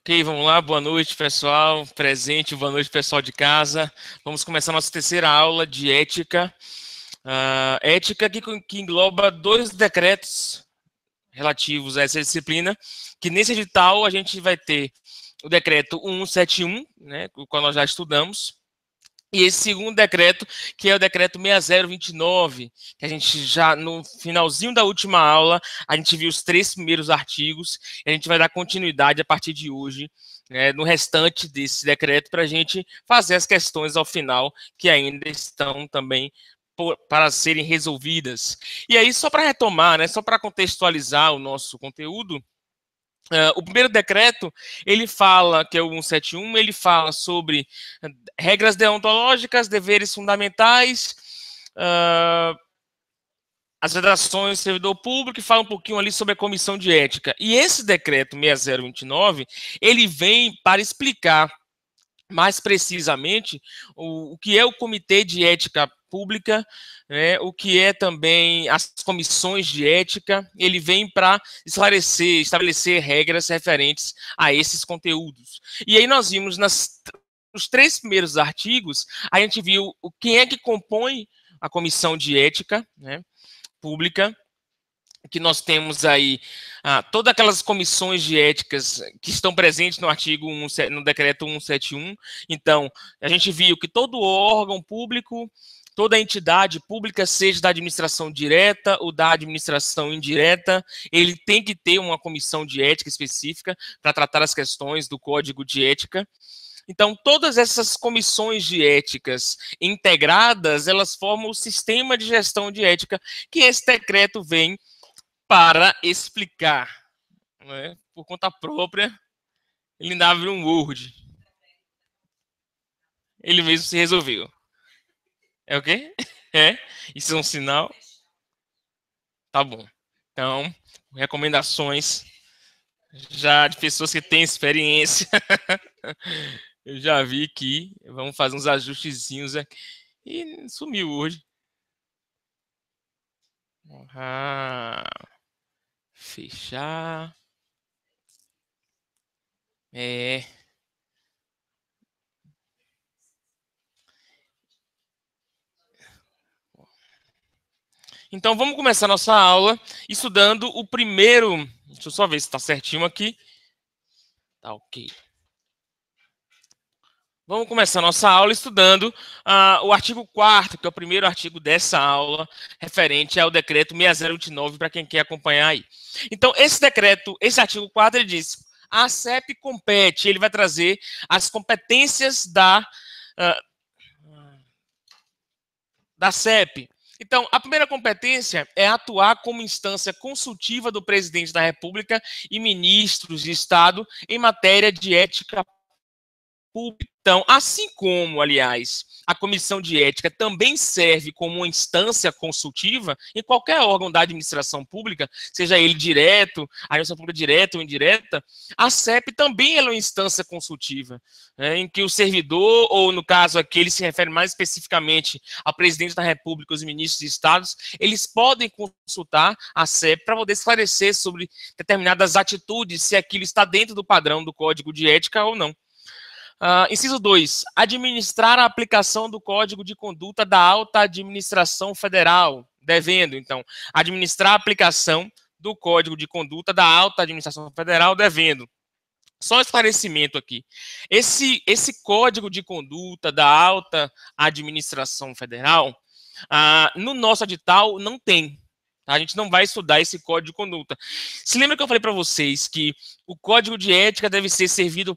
Ok, vamos lá. Boa noite, pessoal presente, boa noite, pessoal de casa. Vamos começar nossa terceira aula de ética. Ética que engloba dois decretos relativos a essa disciplina, que nesse edital a gente vai ter o decreto 1171, né, o qual nós já estudamos, e esse segundo decreto, que é o decreto 6029, que a gente já, no finalzinho da última aula, a gente viu os três primeiros artigos, e a gente vai dar continuidade a partir de hoje, né, no restante desse decreto, para a gente fazer as questões ao final, que ainda estão também para serem resolvidas. E aí, só para retomar, né, só para contextualizar o nosso conteúdo, o primeiro decreto, ele fala, que é o 171, ele fala sobre regras deontológicas, deveres fundamentais, as redações do servidor público, e fala um pouquinho ali sobre a comissão de ética. E esse decreto 6029, ele vem para explicar mais precisamente o que é o Comitê de Ética Pública, né, o que é também as comissões de ética. Ele vem para esclarecer, estabelecer regras referentes a esses conteúdos. E aí nós vimos nos três primeiros artigos, a gente viu quem é que compõe a comissão de ética, né, pública, que nós temos aí todas aquelas comissões de éticas que estão presentes no artigo 1, no decreto 171. Então, a gente viu que todo órgão público, toda entidade pública, seja da administração direta ou da administração indireta, ele tem que ter uma comissão de ética específica para tratar as questões do Código de Ética. Então, todas essas comissões de éticas integradas, elas formam o sistema de gestão de ética que esse decreto vem para explicar, né? Por conta própria, ele ainda abre um Word. Ele mesmo se resolveu. É o quê? É? Isso é um sinal? Tá bom. Então, recomendações já de pessoas que têm experiência. Eu já vi que vamos fazer uns ajustezinhos aqui. E sumiu hoje. Fechar. É. Então vamos começar nossa aula estudando o primeiro. Deixa eu só ver se está certinho aqui. Tá ok. Vamos começar nossa aula estudando o artigo 4º, que é o primeiro artigo dessa aula, referente ao decreto 6029, para quem quer acompanhar aí. Então, esse decreto, esse artigo 4º, ele diz: a CEP compete, ele vai trazer as competências da CEP. Então, a primeira competência é atuar como instância consultiva do presidente da República e ministros de Estado em matéria de ética pública. Então, assim como, aliás, a comissão de ética também serve como uma instância consultiva em qualquer órgão da administração pública, seja ele direto, a administração pública direta ou indireta, a CEP também é uma instância consultiva, né, em que o servidor, ou no caso aqui, ele se refere mais especificamente ao presidente da República, os ministros de estados, eles podem consultar a CEP para poder esclarecer sobre determinadas atitudes, se aquilo está dentro do padrão do Código de Ética ou não. Inciso 2. Administrar a aplicação do Código de Conduta da Alta Administração Federal, devendo, então, administrar a aplicação do Código de Conduta da Alta Administração Federal, devendo. Só um esclarecimento aqui. Esse Código de Conduta da Alta Administração Federal, no nosso edital, não tem. A gente não vai estudar esse código de conduta. Se lembra que eu falei para vocês que o código de ética deve ser seguido,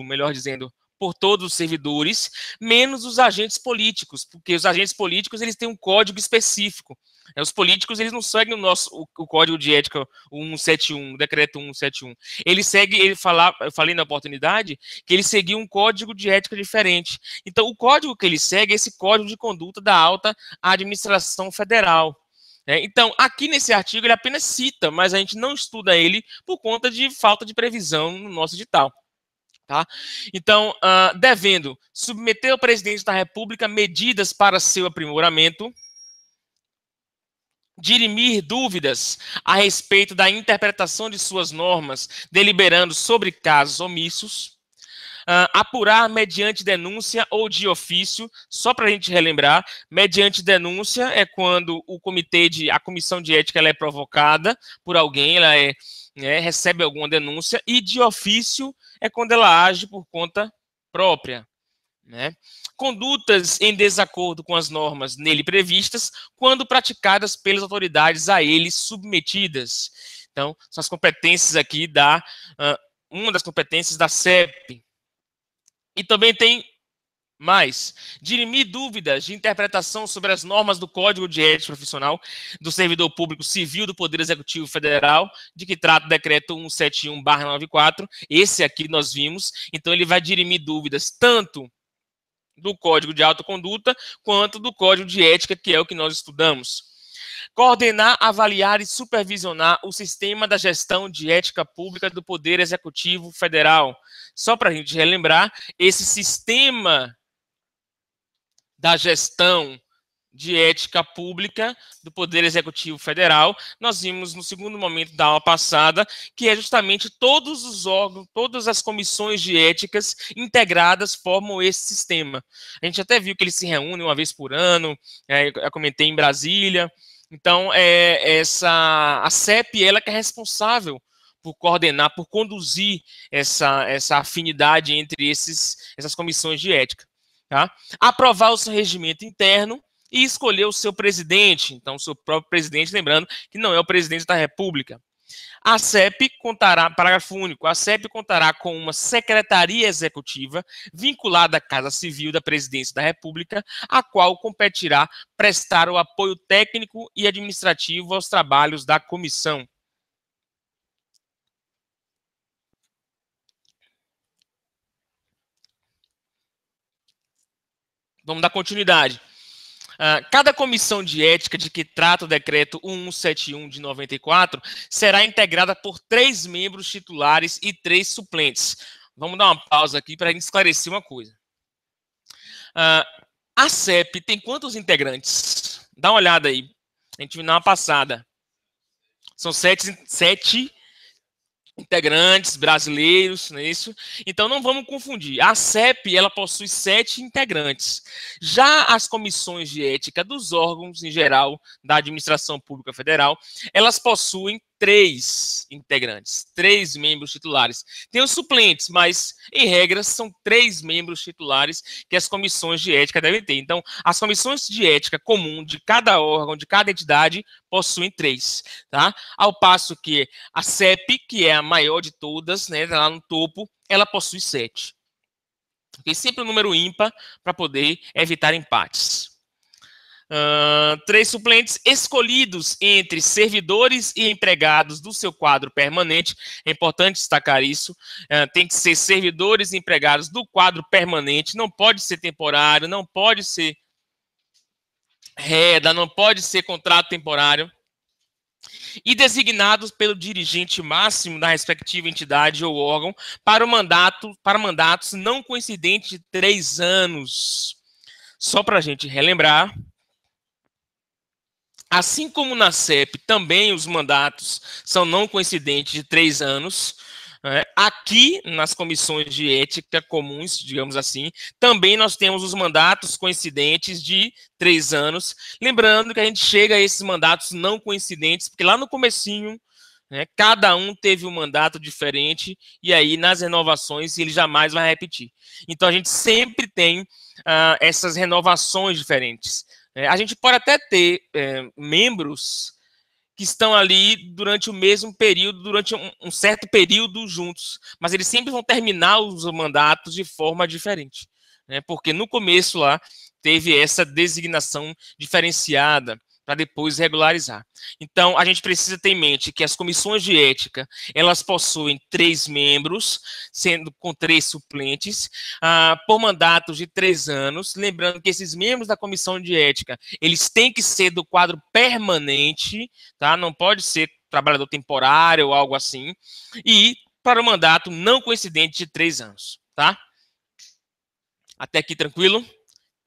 melhor dizendo, por todos os servidores, menos os agentes políticos, porque os agentes políticos eles têm um código específico. Os políticos eles não seguem o código de ética, o 171, o decreto 171. Ele segue, eu falei na oportunidade que ele seguia um código de ética diferente. Então, o código que ele segue é esse código de conduta da alta administração federal. Então, aqui nesse artigo ele apenas cita, mas a gente não estuda ele por conta de falta de previsão no nosso edital. Tá? Então, devendo submeter ao presidente da República medidas para seu aprimoramento, dirimir dúvidas a respeito da interpretação de suas normas, deliberando sobre casos omissos, apurar mediante denúncia ou de ofício, só para a gente relembrar, mediante denúncia é quando a comissão de ética ela é provocada por alguém, ela recebe alguma denúncia, e de ofício é quando ela age por conta própria, né? Condutas em desacordo com as normas nele previstas, quando praticadas pelas autoridades a ele submetidas. Então, são as competências aqui uma das competências da CEP. E também tem mais, dirimir dúvidas de interpretação sobre as normas do Código de Ética Profissional do Servidor Público Civil do Poder Executivo Federal, de que trata o decreto 171/94, esse aqui nós vimos, então ele vai dirimir dúvidas tanto do Código de Autoconduta quanto do Código de Ética, que é o que nós estudamos. Coordenar, avaliar e supervisionar o sistema da gestão de ética pública do Poder Executivo Federal. Só para a gente relembrar, esse sistema da gestão de ética pública do Poder Executivo Federal, nós vimos no segundo momento da aula passada, que é justamente todos os órgãos, todas as comissões de éticas integradas formam esse sistema. A gente até viu que eles se reúnem uma vez por ano, eu comentei em Brasília. Então, a CEP, ela que é responsável por coordenar, por conduzir essa afinidade entre essas comissões de ética. Tá? Aprovar o seu regimento interno e escolher o seu presidente, então o seu próprio presidente, lembrando que não é o presidente da República. A CEP contará, parágrafo único, a CEP contará com uma secretaria executiva vinculada à Casa Civil da Presidência da República, a qual competirá prestar o apoio técnico e administrativo aos trabalhos da comissão. Vamos dar continuidade. Cada comissão de ética de que trata o decreto 1171 de 94 será integrada por 3 membros titulares e 3 suplentes. Vamos dar uma pausa aqui para a gente esclarecer uma coisa. A CEP tem quantos integrantes? Dá uma olhada aí. A gente viu na passada. São 7 integrantes brasileiros, não é isso? Então não vamos confundir. A CEP, ela possui 7 integrantes. Já as comissões de ética dos órgãos em geral da administração pública federal, elas possuem 3 integrantes, 3 membros titulares. Tem os suplentes, mas em regra são 3 membros titulares que as comissões de ética devem ter. Então, as comissões de ética comum de cada órgão, de cada entidade, possuem 3, tá? Ao passo que a CEP, que é a maior de todas, né, lá no topo, ela possui 7. Okay? Sempre um número ímpar para poder evitar empates. 3 suplentes escolhidos entre servidores e empregados do seu quadro permanente. É importante destacar isso. Tem que ser servidores e empregados do quadro permanente. Não pode ser temporário, não pode ser reda, não pode ser contrato temporário. E designados pelo dirigente máximo da respectiva entidade ou órgão para mandatos não coincidentes de 3 anos. Só para a gente relembrar, assim como na CEP, também os mandatos são não coincidentes de 3 anos. Aqui, nas comissões de ética comuns, digamos assim, também nós temos os mandatos coincidentes de 3 anos. Lembrando que a gente chega a esses mandatos não coincidentes, porque lá no comecinho, cada um teve um mandato diferente, e aí nas renovações ele jamais vai repetir. Então a gente sempre tem essas renovações diferentes. A gente pode até ter membros que estão ali durante o mesmo período, durante um certo período juntos, mas eles sempre vão terminar os mandatos de forma diferente, né? Porque no começo lá teve essa designação diferenciada para depois regularizar. Então, a gente precisa ter em mente que as comissões de ética, elas possuem 3 membros, sendo com 3 suplentes, por mandatos de 3 anos. Lembrando que esses membros da comissão de ética, eles têm que ser do quadro permanente, tá? Não pode ser trabalhador temporário ou algo assim. E para o mandato não coincidente de 3 anos, tá? Até aqui tranquilo?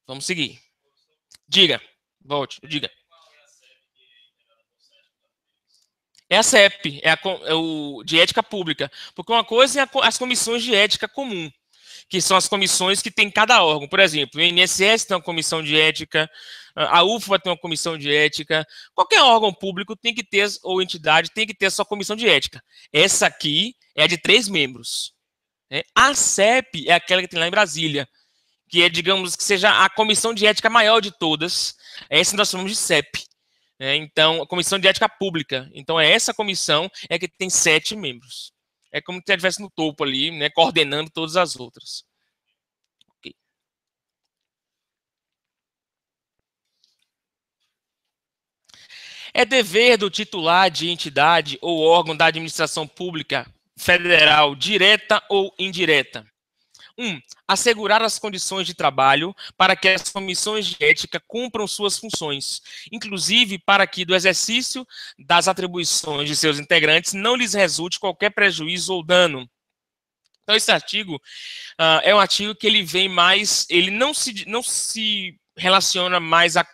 Vamos seguir. Diga. Volte, diga. É a CEP, é o de ética pública. Porque uma coisa é as comissões de ética comum, que são as comissões que tem cada órgão. Por exemplo, o INSS tem uma comissão de ética, a UFBA tem uma comissão de ética, qualquer órgão público tem que ter, ou entidade, tem que ter a sua comissão de ética. Essa aqui é a de 3 membros. Né? A CEP é aquela que tem lá em Brasília, que é, digamos, que seja a comissão de ética maior de todas. Essa nós chamamos de CEP. Então, a comissão de ética pública. Então, essa comissão que tem 7 membros. É como se estivesse no topo ali, né, coordenando todas as outras. Okay. É dever do titular de entidade ou órgão da administração pública federal, direta ou indireta. 1. Assegurar as condições de trabalho para que as comissões de ética cumpram suas funções, inclusive para que do exercício das atribuições de seus integrantes não lhes resulte qualquer prejuízo ou dano. Então, esse artigo é um artigo que ele vem mais, ele não se relaciona mais à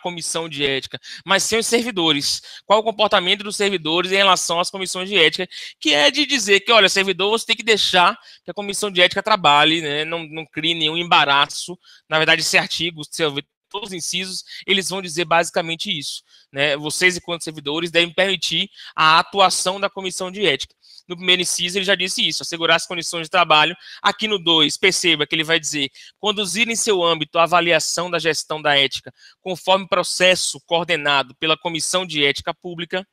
comissão de ética, mas sim os servidores. Qual o comportamento dos servidores em relação às comissões de ética, que é de dizer que, olha, servidor, você tem que deixar que a comissão de ética trabalhe, né, não crie nenhum embaraço. Na verdade, esse artigo, se eu ver todos os incisos, eles vão dizer basicamente isso. Né? Vocês, enquanto servidores, devem permitir a atuação da comissão de ética. No primeiro inciso, ele já disse isso, assegurar as condições de trabalho. Aqui no 2, perceba que ele vai dizer, conduzir em seu âmbito a avaliação da gestão da ética, conforme processo coordenado pela Comissão de Ética Pública.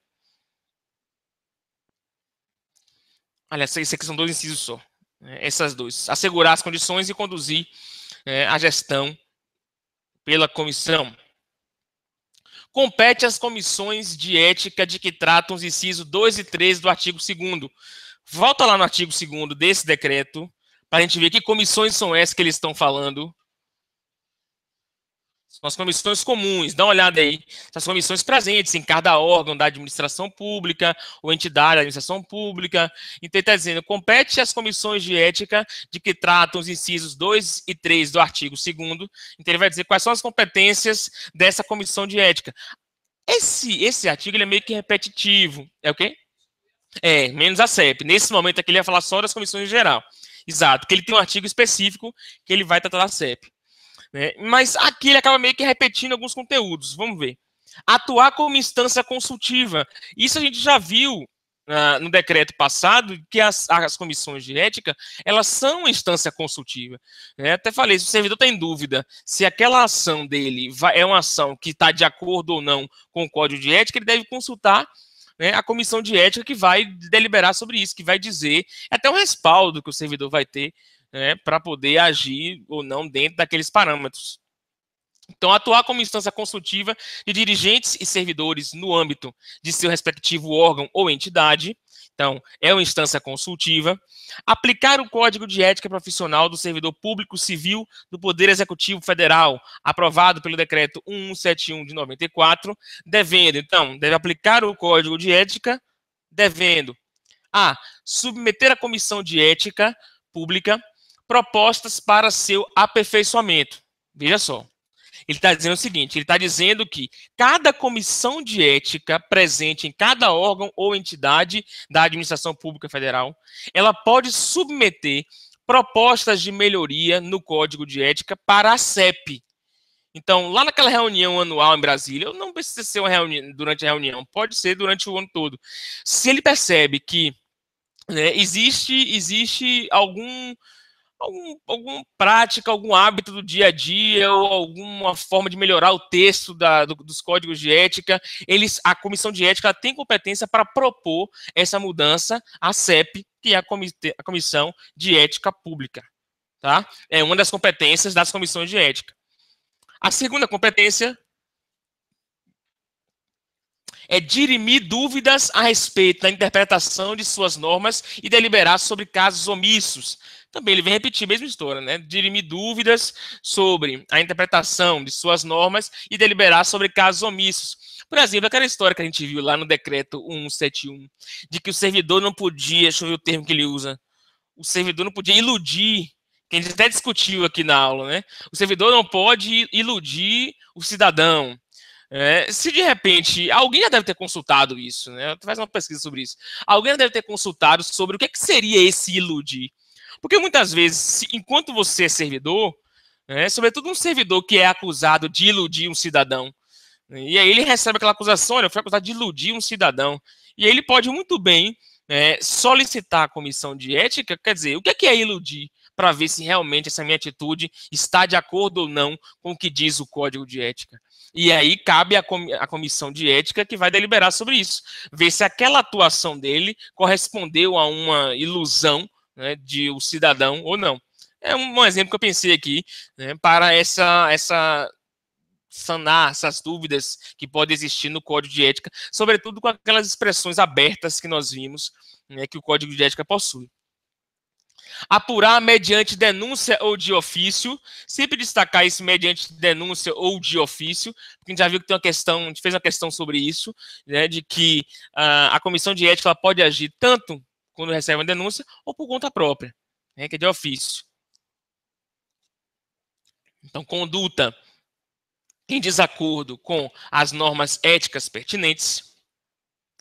Aliás, esses aqui são 2 incisos só. Essas 2. Assegurar as condições e conduzir a gestão pela comissão. Compete às comissões de ética de que tratam os incisos 2 e 3 do artigo 2º. Volta lá no artigo 2º desse decreto, para a gente ver que comissões são essas que eles estão falando. São as comissões comuns, dá uma olhada aí. Essas comissões presentes em cada órgão da administração pública ou entidade da administração pública. Então, está dizendo, compete às comissões de ética de que tratam os incisos 2 e 3 do artigo 2º. Então, ele vai dizer quais são as competências dessa comissão de ética. Esse artigo ele é meio que repetitivo. É o quê? Menos a CEP. Nesse momento aqui ele vai falar só das comissões em geral. Exato, porque ele tem um artigo específico que ele vai tratar da CEP. Né? Mas aqui ele acaba meio que repetindo alguns conteúdos. Vamos ver. Atuar como instância consultiva. Isso a gente já viu no decreto passado, que as comissões de ética, elas são instância consultiva. Né? Até falei, se o servidor está em dúvida se aquela ação dele é uma ação que está de acordo ou não com o código de ética, ele deve consultar a comissão de ética que vai deliberar sobre isso, que vai dizer, até um respaldo que o servidor vai ter para poder agir ou não dentro daqueles parâmetros. Então, atuar como instância consultiva de dirigentes e servidores no âmbito de seu respectivo órgão ou entidade. Então, é uma instância consultiva. Aplicar o Código de Ética Profissional do Servidor Público Civil do Poder Executivo Federal, aprovado pelo Decreto 1171 de 94, devendo, então, deve aplicar o Código de Ética, devendo a submeter à Comissão de Ética Pública propostas para seu aperfeiçoamento. Veja só. Ele está dizendo o seguinte, ele está dizendo que cada comissão de ética presente em cada órgão ou entidade da administração pública federal, ela pode submeter propostas de melhoria no Código de Ética para a CEP. Então, lá naquela reunião anual em Brasília, não precisa ser uma reunião, durante a reunião, pode ser durante o ano todo. Se ele percebe que existe alguma prática, algum hábito do dia a dia ou alguma forma de melhorar o texto dos códigos de ética, a comissão de ética tem competência para propor essa mudança à CEP, que é a Comissão de Ética Pública. Tá? É uma das competências das comissões de ética. A segunda competência é dirimir dúvidas a respeito da interpretação de suas normas e deliberar sobre casos omissos. Também ele vem repetir a mesma história, né? Dirimir dúvidas sobre a interpretação de suas normas e deliberar sobre casos omissos. Por exemplo, aquela história que a gente viu lá no decreto 1171, de que o servidor não podia, deixa eu ver o termo que ele usa, o servidor não podia iludir, que a gente até discutiu aqui na aula, né? O servidor não pode iludir o cidadão. Se de repente, alguém já deve ter consultado isso, né? Faz uma pesquisa sobre isso. Alguém já deve ter consultado sobre o que seria esse iludir. Porque muitas vezes, enquanto você é servidor, sobretudo um servidor que é acusado de iludir um cidadão, e aí ele recebe aquela acusação, olha, eu fui acusado de iludir um cidadão. E aí ele pode muito bem solicitar a comissão de ética, quer dizer, o que é iludir? Para ver se realmente essa minha atitude está de acordo ou não com o que diz o código de ética. E aí cabe a comissão de ética que vai deliberar sobre isso, ver se aquela atuação dele correspondeu a uma ilusão, né, de um cidadão ou não. É um exemplo que eu pensei aqui, né, para essa sanar essas dúvidas que podem existir no código de ética, sobretudo com aquelas expressões abertas que nós vimos, né, que o código de ética possui. Apurar mediante denúncia ou de ofício, sempre destacar isso mediante denúncia ou de ofício, porque a gente já viu que tem uma questão, a gente fez uma questão sobre isso, né, de que a comissão de ética ela pode agir tanto quando recebe uma denúncia ou por conta própria, né, que é de ofício. Então, conduta em desacordo com as normas éticas pertinentes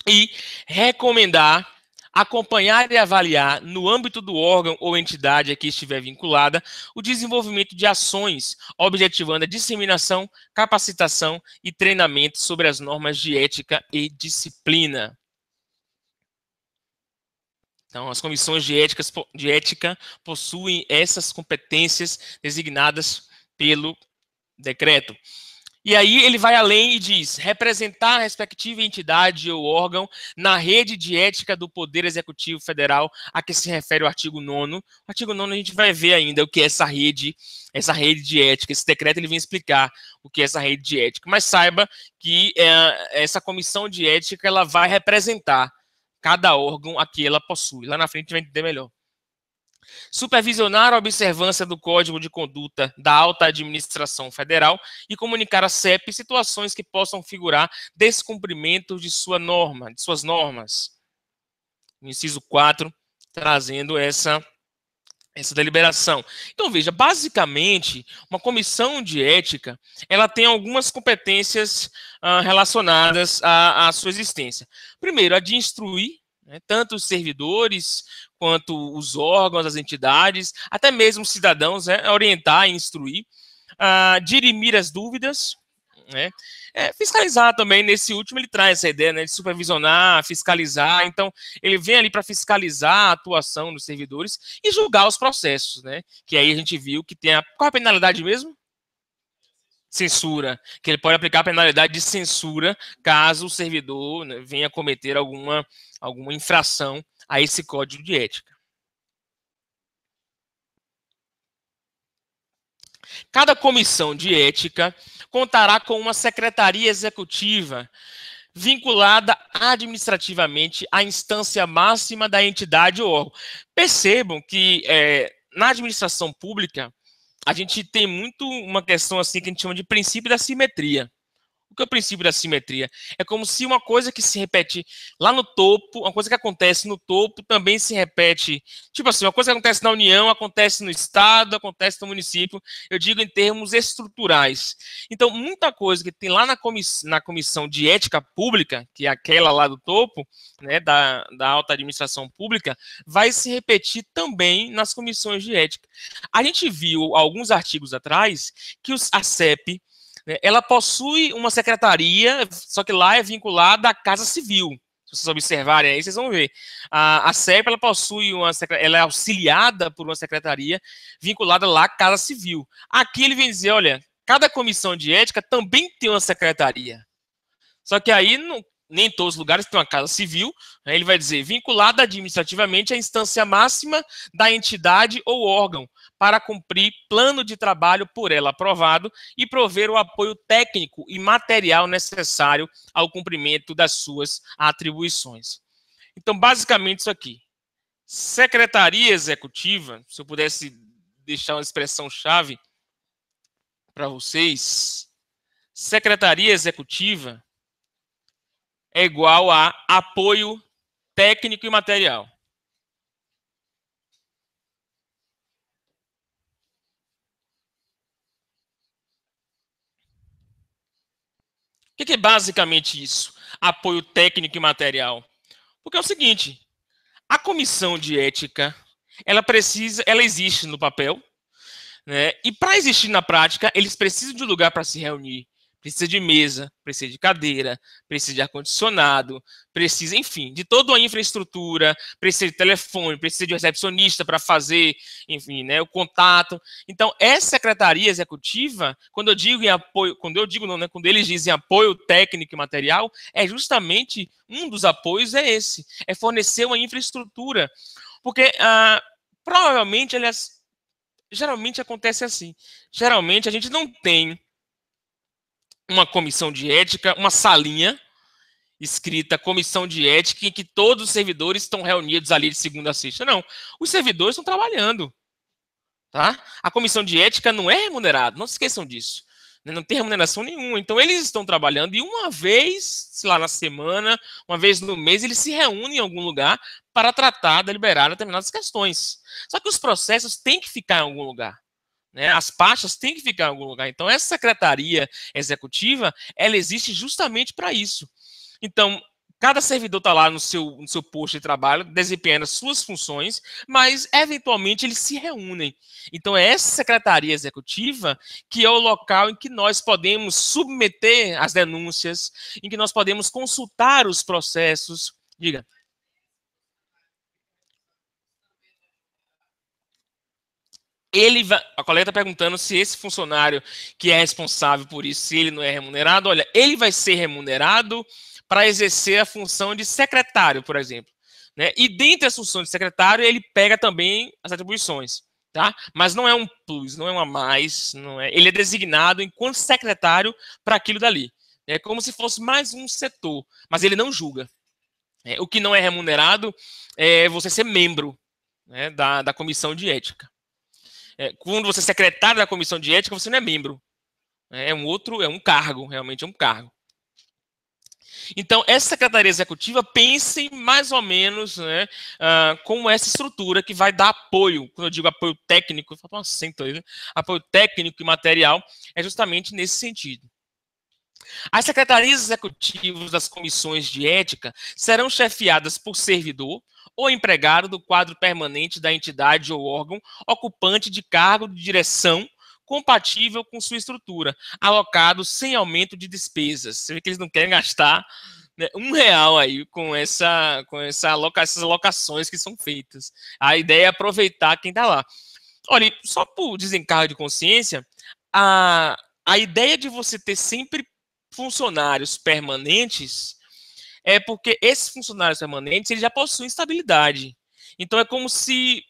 e recomendar, acompanhar e avaliar, no âmbito do órgão ou entidade a que estiver vinculada, o desenvolvimento de ações objetivando a disseminação, capacitação e treinamento sobre as normas de ética e disciplina. Então, as comissões de ética possuem essas competências designadas pelo decreto. E aí ele vai além e diz: representar a respectiva entidade ou órgão na rede de ética do Poder Executivo Federal, a que se refere o artigo 9º. O artigo 9º a gente vai ver ainda o que é essa rede de ética. Esse decreto ele vem explicar o que é essa rede de ética. Mas saiba que essa comissão de ética ela vai representar cada órgão a que ela possui. Lá na frente a gente vai entender melhor. Supervisionar a observância do Código de Conduta da Alta Administração Federal e comunicar à CEP situações que possam figurar descumprimento de suas normas. Inciso 4, trazendo essa deliberação. Então, veja, basicamente, uma comissão de ética, ela tem algumas competências relacionadas à sua existência. Primeiro, a de instruir, né, tanto os servidores quanto os órgãos, as entidades, até mesmo os cidadãos, né, orientar e instruir, dirimir as dúvidas, né, fiscalizar também. Nesse último ele traz essa ideia, né, de supervisionar, fiscalizar. Então ele vem ali para fiscalizar a atuação dos servidores e julgar os processos, né, que aí a gente viu que tem qual é a penalidade mesmo? Censura, que ele pode aplicar a penalidade de censura caso o servidor, né, venha cometer alguma infração a esse código de ética. Cada comissão de ética contará com uma secretaria executiva vinculada administrativamente à instância máxima da entidade ou órgão. Percebam que na administração pública a gente tem muito uma questão assim que a gente chama de princípio da simetria. O que é o princípio da simetria? É como se uma coisa que se repete lá no topo, uma coisa que acontece no topo também se repete. Tipo assim, uma coisa que acontece na União, acontece no Estado, acontece no município. Eu digo em termos estruturais. Então, muita coisa que tem lá na comissão de ética pública, que é aquela lá do topo, né, da alta administração pública, vai se repetir também nas comissões de ética. A gente viu alguns artigos atrás que a CEP, ela possui uma secretaria, só que lá é vinculada à Casa Civil. Se vocês observarem aí, vocês vão ver. A CEP, ela possui ela é auxiliada por uma secretaria vinculada lá à Casa Civil. Aqui ele vem dizer, olha, cada comissão de ética também tem uma secretaria. Só que aí nem todos os lugares tem uma casa civil, né, ele vai dizer vinculada administrativamente à instância máxima da entidade ou órgão, para cumprir plano de trabalho por ela aprovado e prover o apoio técnico e material necessário ao cumprimento das suas atribuições. Então, basicamente isso aqui. Secretaria Executiva, se eu pudesse deixar uma expressão-chave para vocês, Secretaria Executiva é igual a apoio técnico e material. que é basicamente isso? Apoio técnico e material. Porque é o seguinte, a comissão de ética, ela existe no papel, né? E para existir na prática, eles precisam de um lugar para se reunir. Precisa de mesa, precisa de cadeira, precisa de ar-condicionado, precisa, enfim, de toda a infraestrutura, precisa de telefone, precisa de recepcionista para fazer, enfim, né, o contato. Então, essa secretaria executiva, quando eu digo em apoio, quando eu digo não, né, quando eles dizem apoio técnico e material, é justamente um dos apoios é esse, é fornecer uma infraestrutura, porque provavelmente eles geralmente acontece assim. Geralmente a gente não tem uma comissão de ética, uma salinha escrita comissão de ética em que todos os servidores estão reunidos ali de segunda a sexta. Não. Os servidores estão trabalhando. Tá? A comissão de ética não é remunerada, não se esqueçam disso. Não tem remuneração nenhuma. Então, eles estão trabalhando e uma vez, sei lá, na semana, uma vez no mês, eles se reúnem em algum lugar para tratar, deliberar determinadas questões. Só que os processos têm que ficar em algum lugar. Né? As pastas têm que ficar em algum lugar. Então, essa secretaria executiva, ela existe justamente para isso. Então, cada servidor está lá no seu posto de trabalho, desempenhando as suas funções, mas, eventualmente, eles se reúnem. Então, é essa secretaria executiva que é o local em que nós podemos submeter as denúncias, em que nós podemos consultar os processos. Diga. A colega está perguntando se esse funcionário que é responsável por isso, se ele não é remunerado, olha, ele vai ser remunerado para exercer a função de secretário, por exemplo. Né? E dentre as funções de secretário, ele pega também as atribuições. Tá? Mas não é um plus, não é um a mais, não é. Ele é designado enquanto secretário para aquilo dali. É como se fosse mais um setor, mas ele não julga. O que não é remunerado é você ser membro, né, da comissão de ética. Quando você é secretário da comissão de ética, você não é membro. É um outro, é um cargo, realmente é um cargo. Então, essa secretaria executiva pense mais ou menos, né, com essa estrutura que vai dar apoio. Quando eu digo apoio técnico, falta um acento aí, né? Apoio técnico e material é justamente nesse sentido. As secretarias executivas das comissões de ética serão chefiadas por servidor ou empregado do quadro permanente da entidade ou órgão ocupante de cargo de direção compatível com sua estrutura, alocado sem aumento de despesas. Você vê que eles não querem gastar, né, R$ 1 aí essas alocações que são feitas. A ideia é aproveitar quem está lá. Olha, só por desencargo de consciência, a, a ideia de você ter sempre funcionários permanentes é porque esses funcionários permanentes eles já possuem estabilidade. Então é como se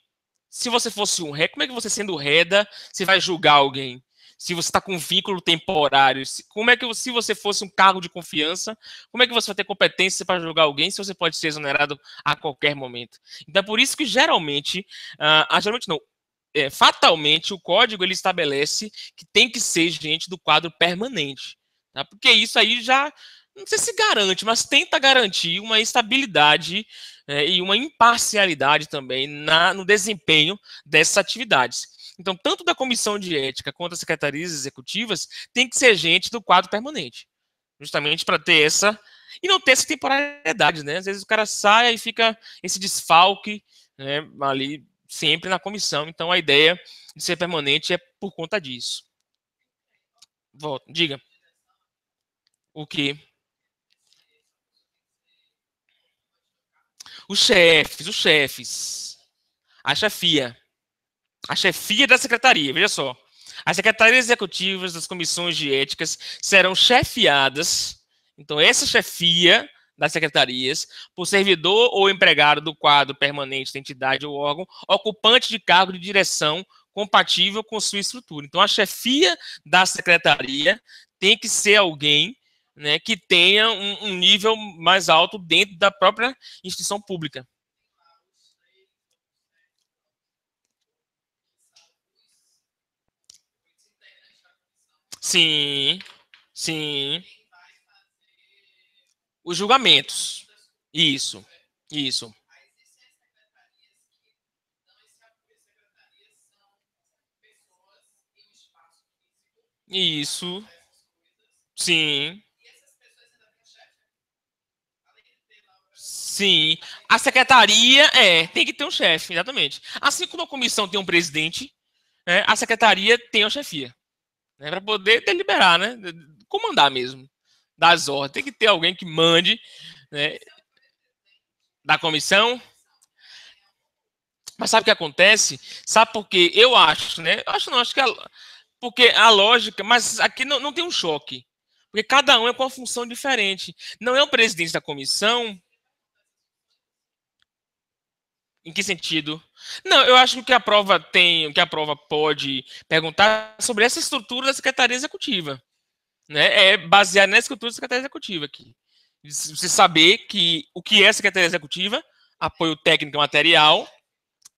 você fosse um ré, como é que você sendo reda, você vai julgar alguém? Se você está com um vínculo temporário, como é que se você fosse um cargo de confiança, como é que você vai ter competência para julgar alguém se você pode ser exonerado a qualquer momento? Então é por isso que geralmente não, fatalmente o código ele estabelece que tem que ser gente do quadro permanente, tá? Porque isso aí já não sei se garante, mas tenta garantir uma estabilidade e uma imparcialidade também no desempenho dessas atividades. Então, tanto da comissão de ética quanto das secretarias executivas tem que ser gente do quadro permanente, justamente para ter essa e não ter essa temporalidade, né? Às vezes o cara sai e fica esse desfalque, né, ali sempre na comissão. Então, a ideia de ser permanente é por conta disso. Volta, diga. O que? Os chefes, a chefia. A chefia da secretaria, veja só. As secretarias executivas das comissões de éticas serão chefiadas, então essa chefia das secretarias, por servidor ou empregado do quadro permanente da entidade ou órgão, ocupante de cargo de direção compatível com sua estrutura. Então, a chefia da secretaria tem que ser alguém, né, que tenha um nível mais alto dentro da própria instituição pública. Sim, sim. Os julgamentos. Isso, isso. Isso, sim. Sim. A secretaria tem que ter um chefe, exatamente. Assim como a comissão tem um presidente, né, a secretaria tem a chefia, né, para poder deliberar, né, comandar mesmo, dar as ordens. Tem que ter alguém que mande, né, da comissão. Mas sabe o que acontece? Sabe por quê? Eu acho, né? Eu acho não, acho que porque a lógica, mas aqui não tem um choque. Porque cada um é com uma função diferente. Não é o presidente da comissão. Em que sentido? Não, eu acho que o que a prova tem, o que a prova pode perguntar é sobre essa estrutura da Secretaria Executiva, né? É baseado nessa estrutura da Secretaria Executiva aqui. Você saber que o que é a Secretaria Executiva, apoio técnico e material,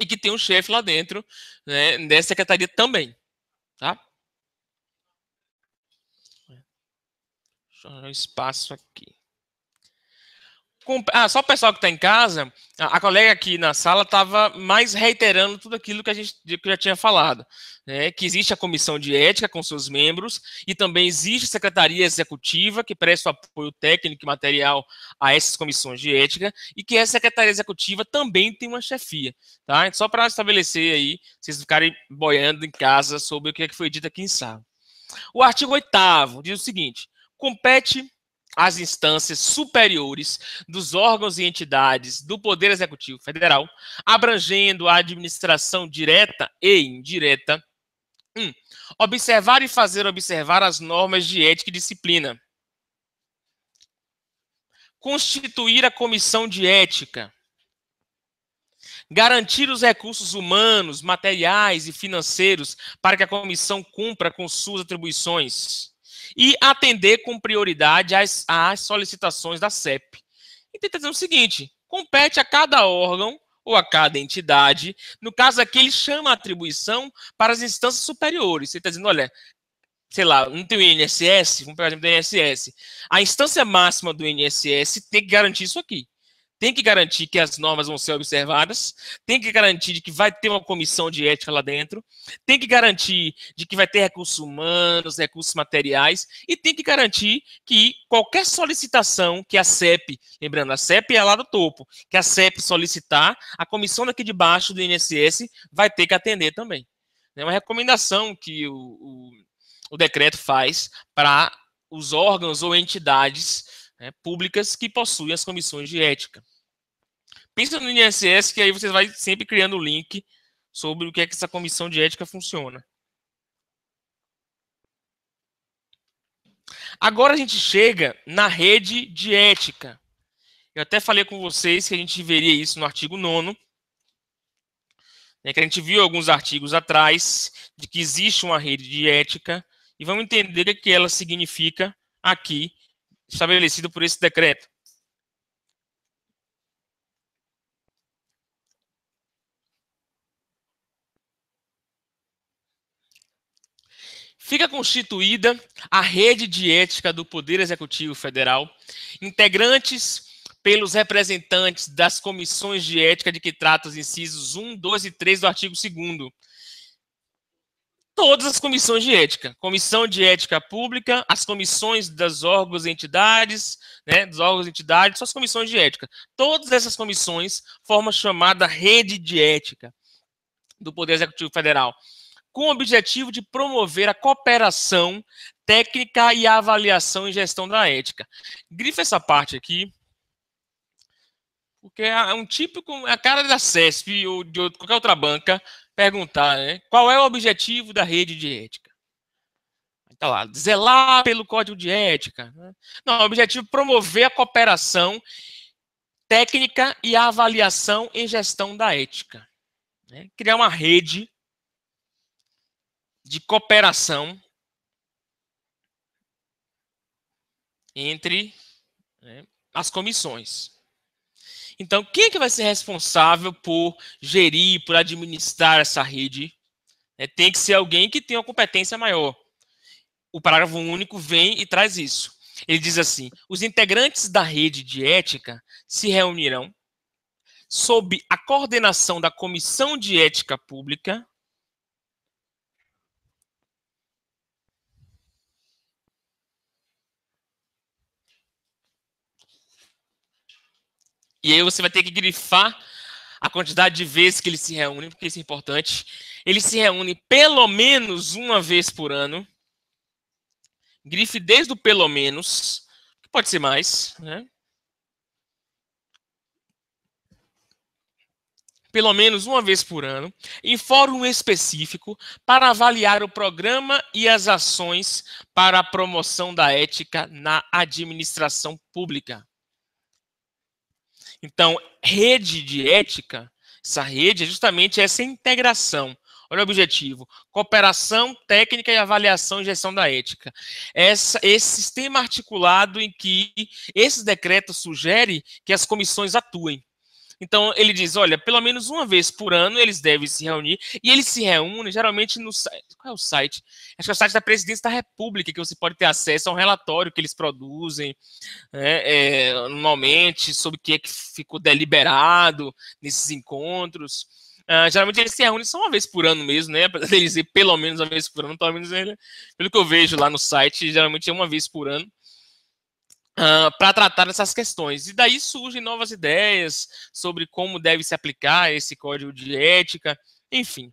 e que tem um chefe lá dentro, né, dessa secretaria também, tá? Deixa eu dar um espaço aqui. Só o pessoal que está em casa, a colega aqui na sala estava mais reiterando tudo aquilo que a gente que eu já tinha falado, né? Que existe a comissão de ética com seus membros e também existe a secretaria executiva que presta o apoio técnico e material a essas comissões de ética e que essa secretaria executiva também tem uma chefia, tá? Só para estabelecer aí, vocês ficarem boiando em casa sobre o que foi dito aqui em sala. O artigo 8º diz o seguinte: compete às instâncias superiores dos órgãos e entidades do Poder Executivo Federal, abrangendo a administração direta e indireta, observar e fazer observar as normas de ética e disciplina, constituir a comissão de ética, garantir os recursos humanos, materiais e financeiros para que a comissão cumpra com suas atribuições e atender com prioridade às solicitações da CEP. E tenta dizer o seguinte: compete a cada órgão ou a cada entidade, no caso aqui ele chama a atribuição para as instâncias superiores. Você está dizendo, olha, sei lá, não tem o INSS, vamos pegar o exemplo do INSS. A instância máxima do INSS tem que garantir isso aqui. Tem que garantir que as normas vão ser observadas, tem que garantir de que vai ter uma comissão de ética lá dentro, tem que garantir de que vai ter recursos humanos, recursos materiais, e tem que garantir que qualquer solicitação que a CEP, lembrando, a CEP é lá do topo, que a CEP solicitar, a comissão daqui de baixo do INSS vai ter que atender também. É uma recomendação que o decreto faz para os órgãos ou entidades, né, públicas que possuem as comissões de ética. Pensa no INSS, que aí você vai sempre criando o link sobre o que é que essa comissão de ética funciona. Agora a gente chega na rede de ética. Eu até falei com vocês que a gente veria isso no artigo 9º, né, que a gente viu alguns artigos atrás de que existe uma rede de ética, e vamos entender o que ela significa aqui, estabelecido por esse decreto. Fica constituída a rede de ética do Poder Executivo Federal, integrantes pelos representantes das comissões de ética de que tratam os incisos 1, 2 e 3 do artigo 2º. Todas as comissões de ética, comissão de ética pública, as comissões dos órgãos e entidades, né, dos órgãos e entidades, são as comissões de ética. Todas essas comissões formam a chamada rede de ética do Poder Executivo Federal, com o objetivo de promover a cooperação técnica e a avaliação e gestão da ética. Grifa essa parte aqui, porque é um típico, é a cara da CESP ou de qualquer outra banca perguntar, né, qual é o objetivo da rede de ética. Está lá, zelar pelo código de ética. Né? Não, o objetivo é promover a cooperação técnica e a avaliação e gestão da ética. Né? Criar uma rede de cooperação entre, né, as comissões. Então, quem é que vai ser responsável por gerir, por administrar essa rede? Tem que ser alguém que tenha uma competência maior. O parágrafo único vem e traz isso. Ele diz assim: os integrantes da rede de ética se reunirão sob a coordenação da Comissão de Ética Pública, E aí você vai ter que grifar a quantidade de vezes que eles se reúnem, porque isso é importante. Eles se reúnem pelo menos uma vez por ano. Grife desde o pelo menos, que pode ser mais, né? Pelo menos uma vez por ano, em fórum específico, para avaliar o programa e as ações para a promoção da ética na administração pública. Então, rede de ética, essa rede é justamente essa integração. Olha o objetivo: cooperação técnica e avaliação e gestão da ética. Esse sistema articulado em que esses decretos sugerem que as comissões atuem. Então, ele diz, olha, pelo menos uma vez por ano eles devem se reunir, e eles se reúnem geralmente no site. Qual é o site? Acho que é o site da Presidência da República, que você pode ter acesso a um relatório que eles produzem, né, normalmente, sobre o que é que ficou deliberado nesses encontros. Geralmente eles se reúnem só uma vez por ano mesmo, né? Apesar deles dizer pelo menos uma vez por ano, pelo menos pelo que eu vejo lá no site, geralmente é uma vez por ano. Para tratar dessas questões. E daí surgem novas ideias sobre como deve se aplicar esse código de ética, enfim.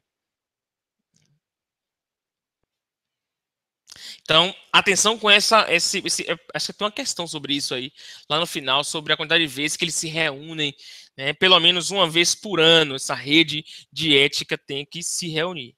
Então, atenção com acho que tem uma questão sobre isso aí, lá no final, sobre a quantidade de vezes que eles se reúnem, né, pelo menos uma vez por ano, essa rede de ética tem que se reunir.